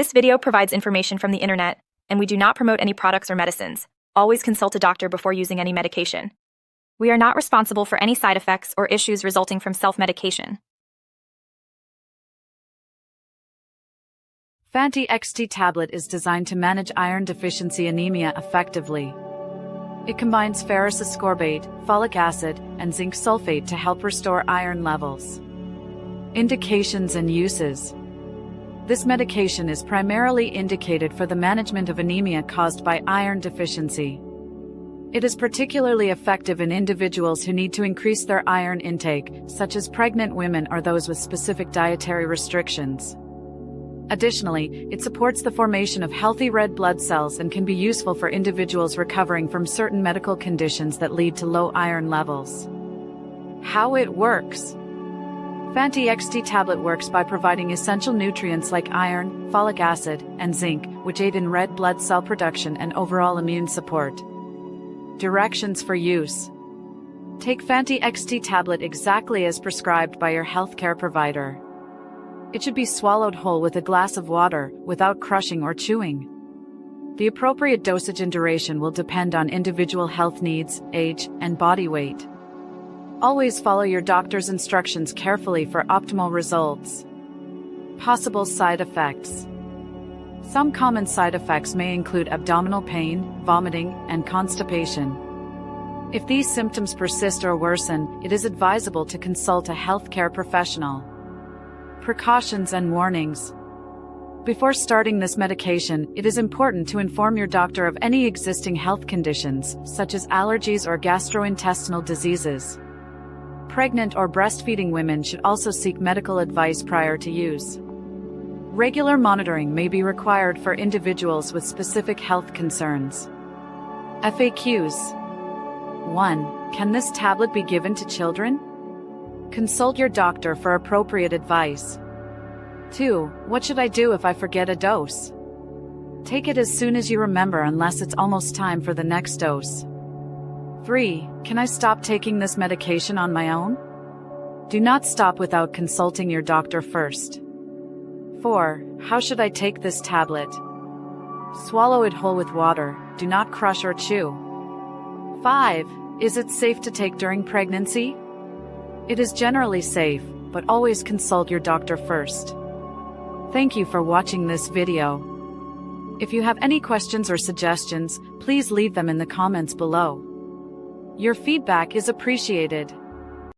This video provides information from the internet, and we do not promote any products or medicines. Always consult a doctor before using any medication. We are not responsible for any side effects or issues resulting from self-medication. Fanty XT Tablet is designed to manage iron deficiency anemia effectively. It combines ferrous ascorbate, folic acid, and zinc sulphate to help restore iron levels. Indications and uses. This medication is primarily indicated for the management of anemia caused by iron deficiency. It is particularly effective in individuals who need to increase their iron intake, such as pregnant women or those with specific dietary restrictions. Additionally, it supports the formation of healthy red blood cells and can be useful for individuals recovering from certain medical conditions that lead to low iron levels. How it works. Fanty XT Tablet works by providing essential nutrients like iron, folic acid, and zinc, which aid in red blood cell production and overall immune support. Directions for use. Take Fanty XT Tablet exactly as prescribed by your healthcare provider. It should be swallowed whole with a glass of water, without crushing or chewing. The appropriate dosage and duration will depend on individual health needs, age, and body weight. Always follow your doctor's instructions carefully for optimal results. Possible side effects. Some common side effects may include abdominal pain, vomiting, and constipation. If these symptoms persist or worsen, it is advisable to consult a healthcare professional. Precautions and warnings. Before starting this medication, it is important to inform your doctor of any existing health conditions, such as allergies or gastrointestinal diseases. Pregnant or breastfeeding women should also seek medical advice prior to use. Regular monitoring may be required for individuals with specific health concerns. FAQs. 1. Can this tablet be given to children? Consult your doctor for appropriate advice. 2. What should I do if I forget a dose? Take it as soon as you remember unless it's almost time for the next dose. 3. Can I stop taking this medication on my own? Do not stop without consulting your doctor first. 4. How should I take this tablet? Swallow it whole with water, do not crush or chew. 5. Is it safe to take during pregnancy? It is generally safe, but always consult your doctor first. Thank you for watching this video. If you have any questions or suggestions, please leave them in the comments below. Your feedback is appreciated.